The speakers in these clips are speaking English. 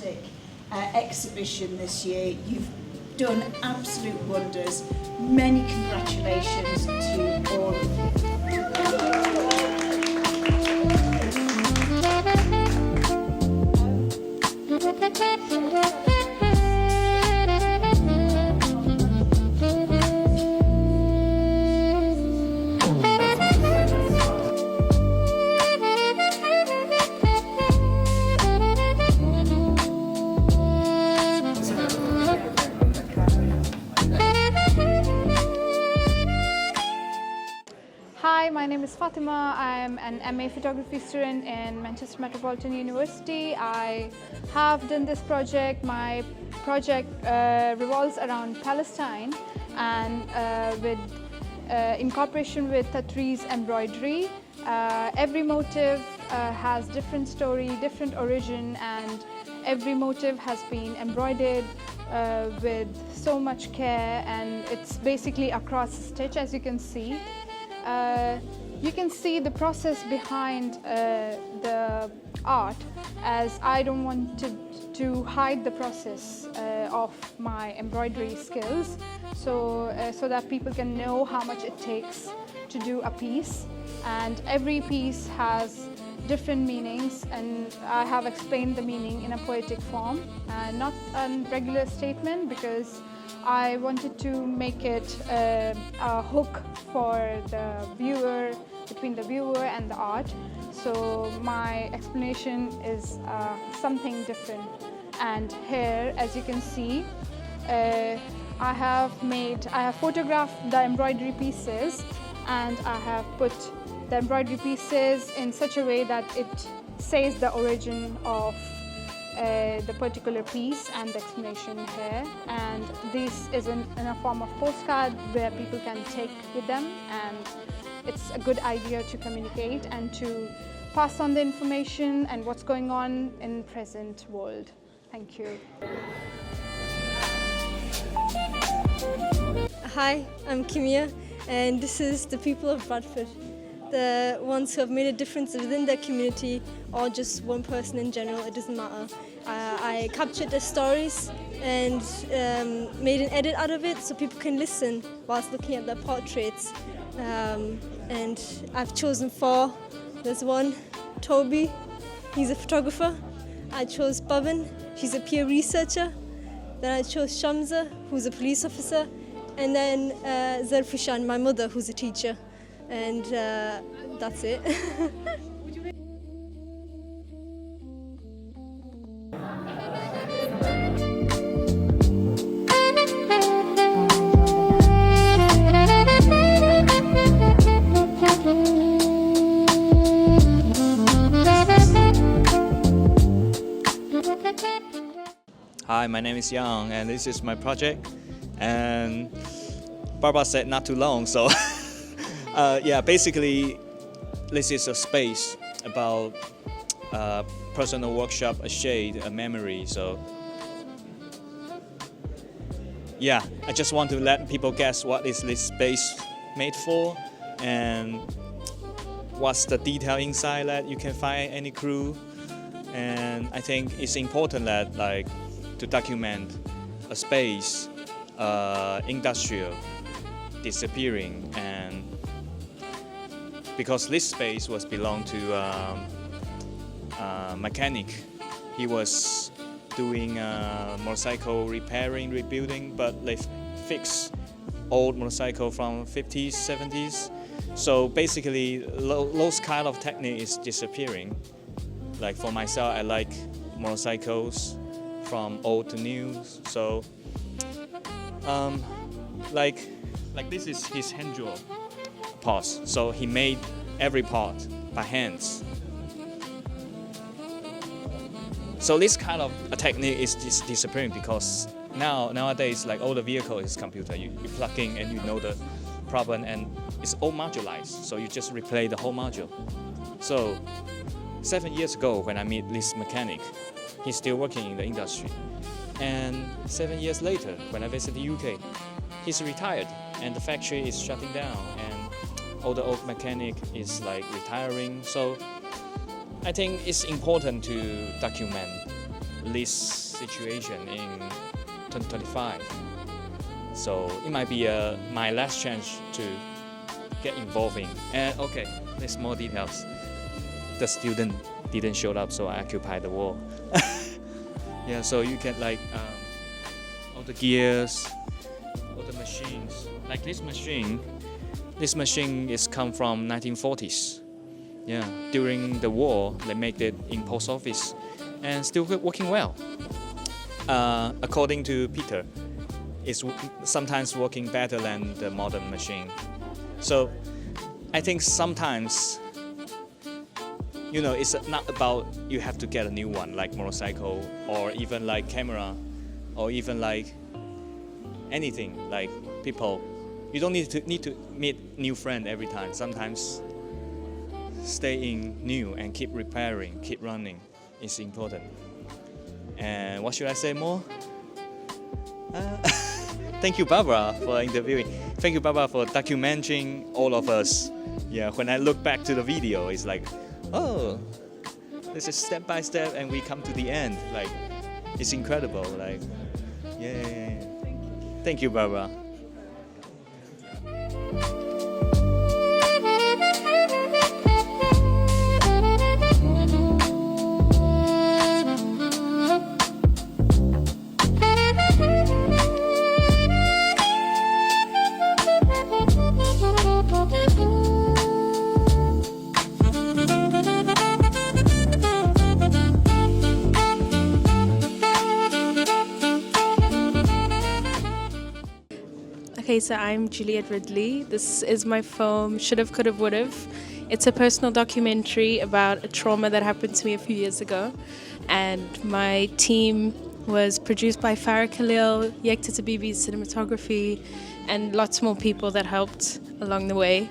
fantastic exhibition this year. You've done absolute wonders. Many congratulations to all of you. Hi, my name is Fatima. I'm an MA photography student in Manchester Metropolitan University. I have done this project. My project revolves around Palestine and in cooperation with Tatri's embroidery. Every motif has different story, different origin, and every motif has been embroidered with so much care, and it's basically a cross stitch, as you can see. You can see the process behind the art, as I don't want to hide the process of my embroidery skills, so that people can know how much it takes to do a piece. And every piece has different meanings, and I have explained the meaning in a poetic form, not a regular statement, because I wanted to make it a hook for the viewer, between the viewer and the art. So my explanation is something different. And here, as you can see, I have photographed the embroidery pieces, and I have put the embroidery pieces in such a way that it says the origin of the particular piece and the explanation here. And this is in a form of postcard where people can take with them, and it's a good idea to communicate and to pass on the information and what's going on in present world. Thank you. Hi, I'm Kimia, and this is the people of Bradford, the ones who have made a difference within their community or just one person in general, it doesn't matter. I captured their stories and made an edit out of it so people can listen whilst looking at their portraits. And I've chosen 4. There's one, Toby, he's a photographer. I chose Bhavin, she's a peer researcher. Then I chose Shamsa, who's a police officer. And then Zarfishan, my mother, who's a teacher. And that's it. Hi, my name is Yang, and this is my project. And Barbara said not too long, so yeah, basically this is a space about a personal workshop, a shade, a memory. So yeah, I just want to let people guess what is this space made for and what's the detail inside that you can find any clue. And I think it's important that to document a space, industrial, disappearing, and because this space was belong to a mechanic. He was doing motorcycle repairing, rebuilding, but they fix old motorcycle from 50s, 70s. So basically, those kind of technique is disappearing. Like for myself, I like motorcycles from old to new. So like this is his hand draw parts. So he made every part by hands. So this kind of a technique is disappearing because nowadays, like all the vehicle is computer. You plug in and you know the problem, and it's all modularized. So you just replay the whole module. So 7 years ago, when I met this mechanic, he's still working in the industry. And 7 years later, when I visit the UK, he's retired and the factory is shutting down and all the old mechanic is retiring. So I think it's important to document list situation in 2025. So it might be my last chance to get involving. And okay, there's more details. The student didn't show up, so I occupied the wall. Yeah, so you can like all the gears, all the machines. Like this machine is come from 1940s. Yeah, during the war, they made it in post office, and still working well. According to Peter, it's sometimes working better than the modern machine. So I think sometimes, you know, it's not about you have to get a new one like motorcycle or even like camera or even like anything like people. You don't need to meet new friend every time. Sometimes staying new and keep repairing, keep running is important. And what should I say more? Thank you, Barbara, for interviewing. Thank you, Barbara, for documenting all of us. Yeah, when I look back to the video, it's like, oh, this is step by step, and we come to the end. Like, it's incredible. Like, yeah. Thank you, Barbara. Okay, so I'm Juliet Ridley. This is my film, Should've, Could've, Would've. It's a personal documentary about a trauma that happened to me a few years ago. And my team was produced by Farah Khalil, Yekta Tabibi's cinematography, and lots more people that helped along the way.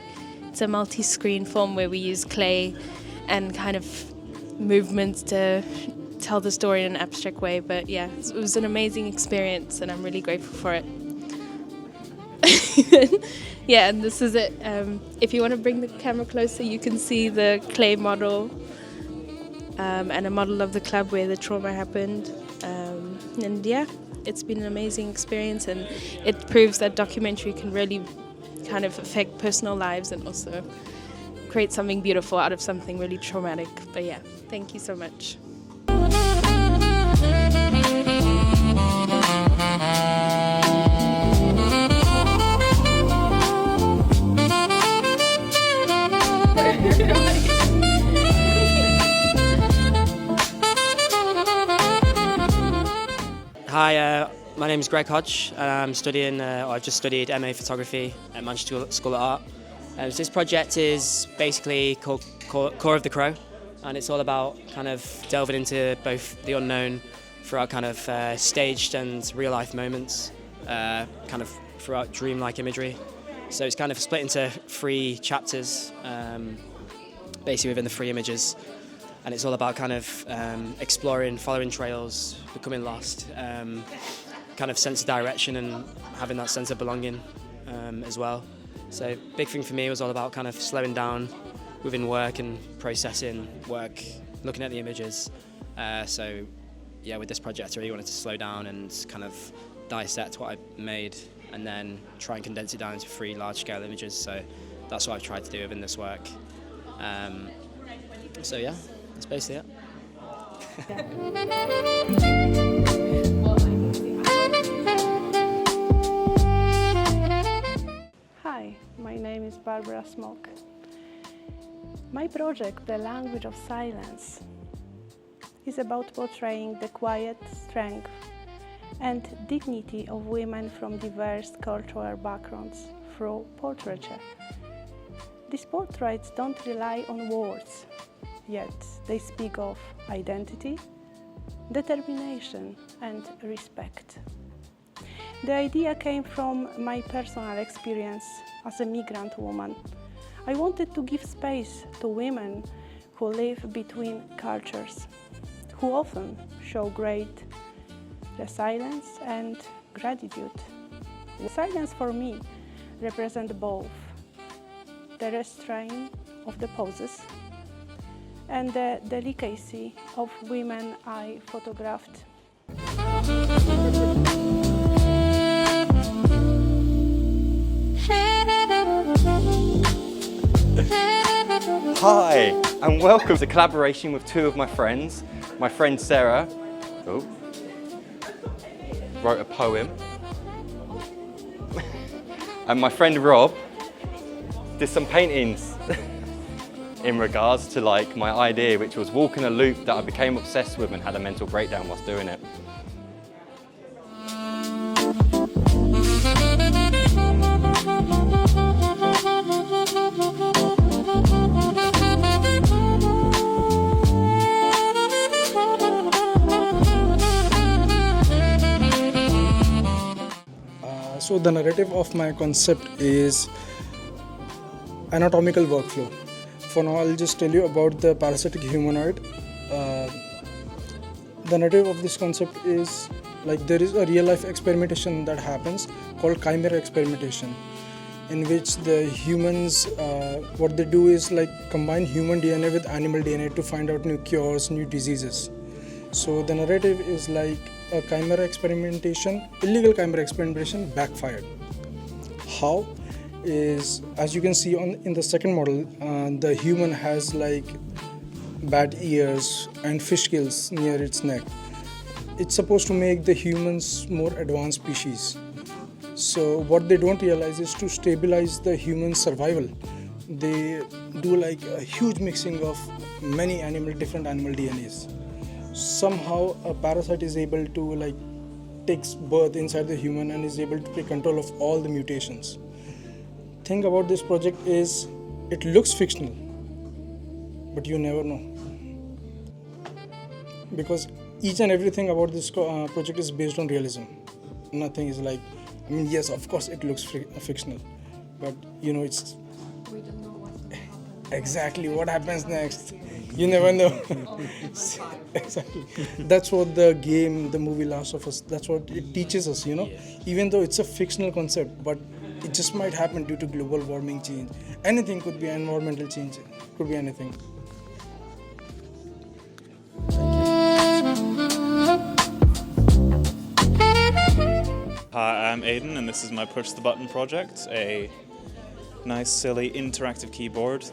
It's a multi-screen film where we use clay and kind of movements to tell the story in an abstract way. But yeah, it was an amazing experience and I'm really grateful for it. Yeah, and this is it. If you want to bring the camera closer, you can see the clay model and a model of the club where the trauma happened. And yeah, it's been an amazing experience, and it proves that documentary can really kind of affect personal lives and also create something beautiful out of something really traumatic. But yeah, thank you so much. Hi, my name is Greg Hodge. I'm studying, I've just studied MA Photography at Manchester School of Art. So this project is basically called Core of the Crow, and it's all about kind of delving into both the unknown throughout kind of staged and real-life moments, kind of throughout dreamlike imagery. So it's kind of split into 3 chapters, basically within the 3 images. And it's all about kind of exploring, following trails, becoming lost, kind of sense of direction and having that sense of belonging as well. So big thing for me was all about kind of slowing down within work and processing work, looking at the images. So yeah, with this project I really wanted to slow down and kind of dissect what I made and then try and condense it down into 3 large-scale images. So that's what I've tried to do within this work. So yeah. That's basically it. Hi, my name is Barbara Smok. My project, The Language of Silence, is about portraying the quiet strength and dignity of women from diverse cultural backgrounds through portraiture. These portraits don't rely on words, yet they speak of identity, determination, and respect. The idea came from my personal experience as a migrant woman. I wanted to give space to women who live between cultures, who often show great resilience and gratitude. Silence for me represents both the restraint of the poses and the delicacy of women I photographed. Hi, and welcome to collaboration with two of my friends. My friend Sarah wrote a poem, and my friend Rob did some paintings in regards to like my idea, which was walking a loop that I became obsessed with and had a mental breakdown whilst doing it. So the narrative of my concept is anatomical workflow. For now, I'll just tell you about the parasitic humanoid. The narrative of this concept is like there is a real-life experimentation that happens called chimera experimentation, in which the humans, what they do is like combine human DNA with animal DNA to find out new cures, new diseases. So the narrative is like a chimera experimentation, illegal chimera experimentation backfired. How is, as you can see in the second model, the human has like bat ears and fish gills near its neck. It's supposed to make the humans more advanced species. So what they don't realize is to stabilize the human survival, they do like a huge mixing of many different animal DNAs. Somehow a parasite is able to like takes birth inside the human and is able to take control of all the mutations. Thing about this project is it looks fictional, but you never know, because each and everything about this project is based on realism. Nothing is like, I mean, yes, of course it looks fictional, but you know, it's we don't know what's going to happen. Exactly what happens next. You never know. Exactly. That's what the game, the movie Last of Us, that's what it teaches us, you know. Even though it's a fictional concept, but it just might happen due to global warming change. Anything could be environmental change, could be anything. Hi, I'm Aiden, and this is my Push the Button project, a nice, silly, interactive keyboard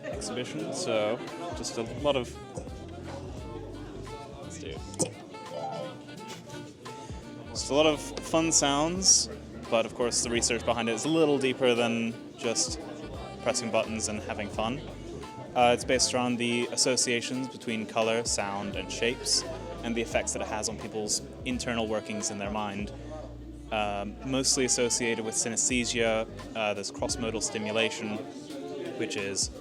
exhibition. So, just a lot of fun sounds, but of course the research behind it is a little deeper than just pressing buttons and having fun. It's based around the associations between color, sound, and shapes, and the effects that it has on people's internal workings in their mind. Mostly associated with synesthesia. There's cross-modal stimulation, which is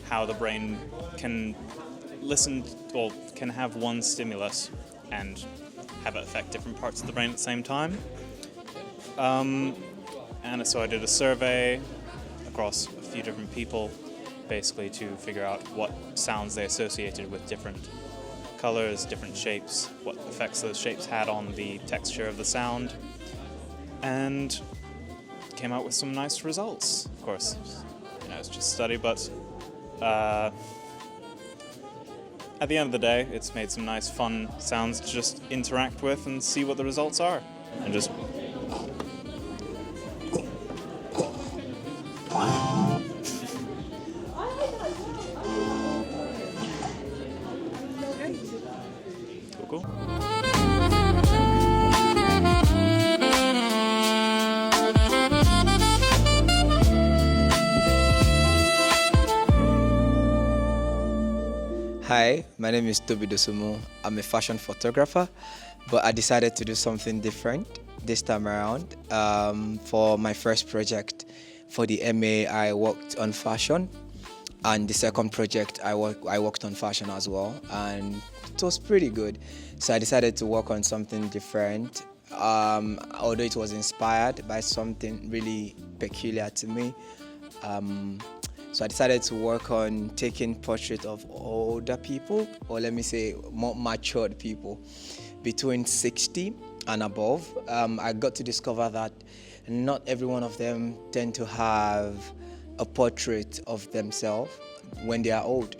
how the brain can listen, or can have one stimulus and have it affect different parts of the brain at the same time. And so I did a survey across a few different people, basically to figure out what sounds they associated with different colors, different shapes, what effects those shapes had on the texture of the sound, and came out with some nice results. Of course, you know, it's just a study, but at the end of the day, it's made some nice, fun sounds to just interact with and see what the results are. And just cool. Hi, my name is Toby Dosumo. I'm a fashion photographer, but I decided to do something different this time around. For my first project for the MA, I worked on fashion, and the second project I worked on fashion as well, and it was pretty good. So I decided to work on something different, although it was inspired by something really peculiar to me. So I decided to work on taking portraits of older people, or let me say more matured people, between 60 and above. I got to discover that not every one of them tend to have a portrait of themselves when they are old.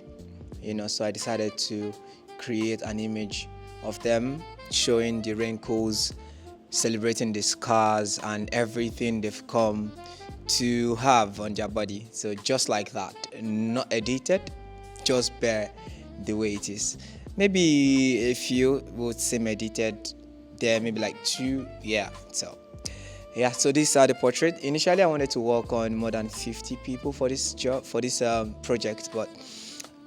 So I decided to create an image of them showing the wrinkles, celebrating the scars and everything they've come to have on their body. So just like that, not edited, just bare the way it is. Maybe a few would seem edited there, maybe like 2, so these are the portraits. Initially I wanted to work on more than 50 people for this project, but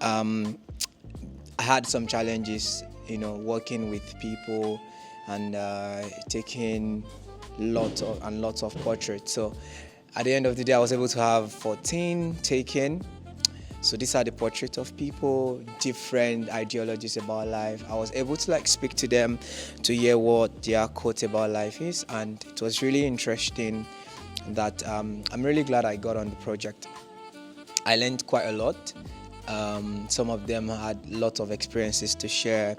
I had some challenges, working with people and taking lots of portraits. So at the end of the day, I was able to have 14 taken. So these are the portraits of people, different ideologies about life. I was able to speak to them to hear what their quote about life is, and it was really interesting. That I'm really glad I got on the project. I learned quite a lot. Some of them had lots of experiences to share.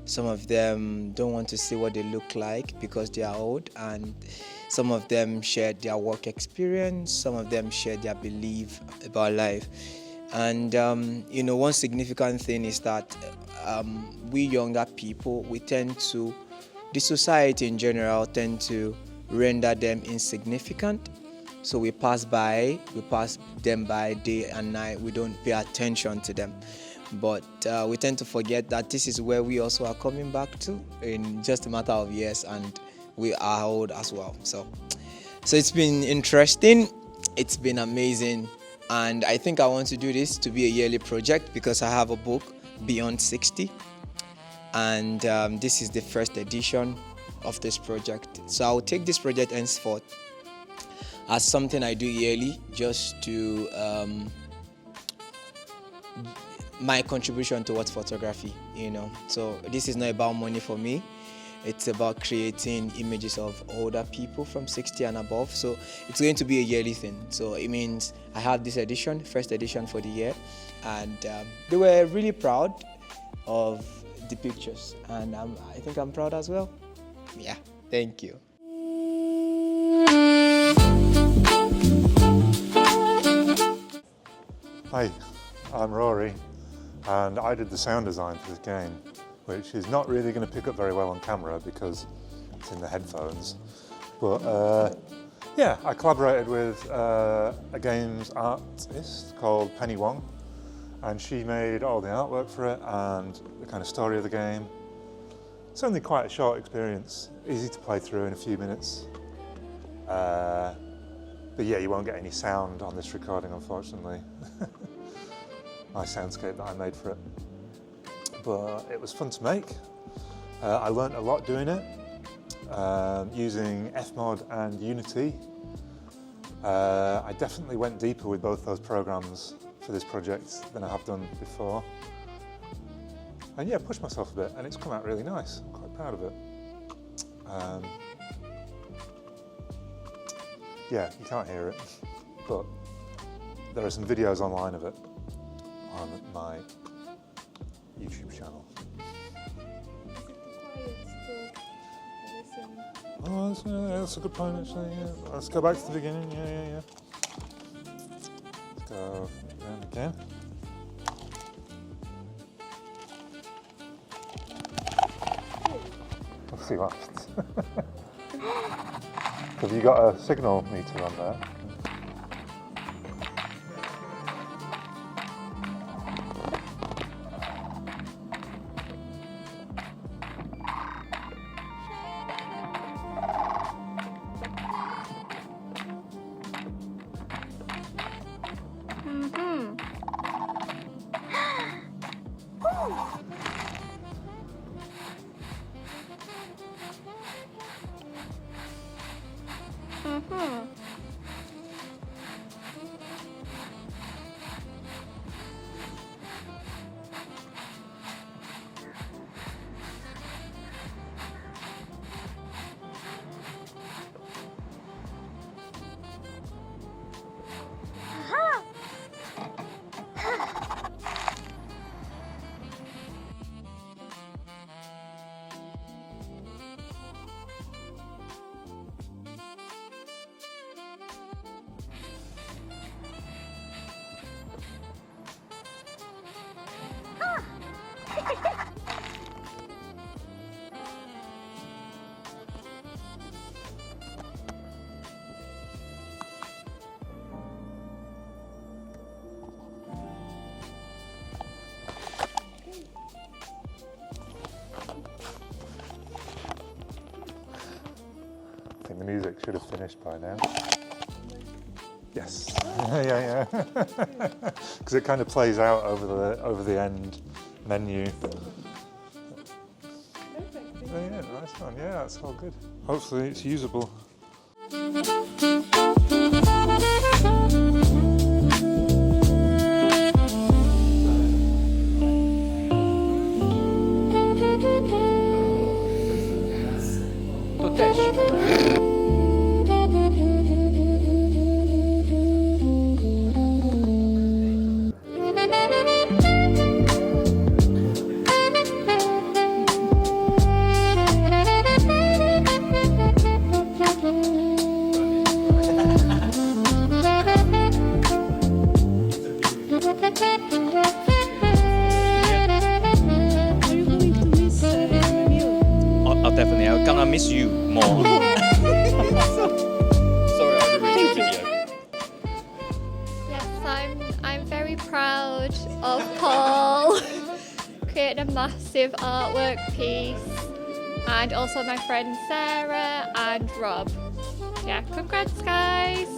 Some of them don't want to see what they look like because they are old, and some of them shared their work experience. Some of them shared their belief about life. And one significant thing is that we younger people, the society in general tend to render them insignificant. So we pass them by day and night. We don't pay attention to them. But we tend to forget that this is where we also are coming back to in just a matter of years, and we are old as well. So it's been interesting. It's been amazing. And I think I want to do this to be a yearly project because I have a book, Beyond 60. And this is the first edition of this project. So I'll take this project henceforth as something I do yearly, just to my contribution towards photography, So this is not about money for me. It's about creating images of older people from 60 and above. So it's going to be a yearly thing. So it means I have this edition, first edition for the year, and they were really proud of the pictures, and I think I'm proud as well. Yeah, thank you. Hi, I'm Rory, and I did the sound design for this game, which is not really going to pick up very well on camera because it's in the headphones. But I collaborated with a games artist called Penny Wong, and she made all the artwork for it and the kind of story of the game. It's only quite a short experience, easy to play through in a few minutes. But yeah, you won't get any sound on this recording, unfortunately. My soundscape that I made for it. But it was fun to make. I learnt a lot doing it, using Fmod and Unity. I definitely went deeper with both those programs for this project than I have done before. And yeah, pushed myself a bit, and it's come out really nice. I'm quite proud of it. Yeah, you can't hear it, but there are some videos online of it on my YouTube channel. Oh, that's a good point actually, yeah. Let's go back to the beginning, yeah. Let's go around again. Let's see what happens. Have you got a signal meter on there? I think the music should have finished by now. Yes. Yeah. Because it kind of plays out over the end menu. Oh, yeah, nice one. Yeah, that's all good. Hopefully it's usable. To też. Definitely, I'm gonna miss you more. Sorry, I ruined the video. Yes, I'm very proud of Paul creating a massive artwork piece, and also my friends Sarah and Rob. Yeah, congrats guys!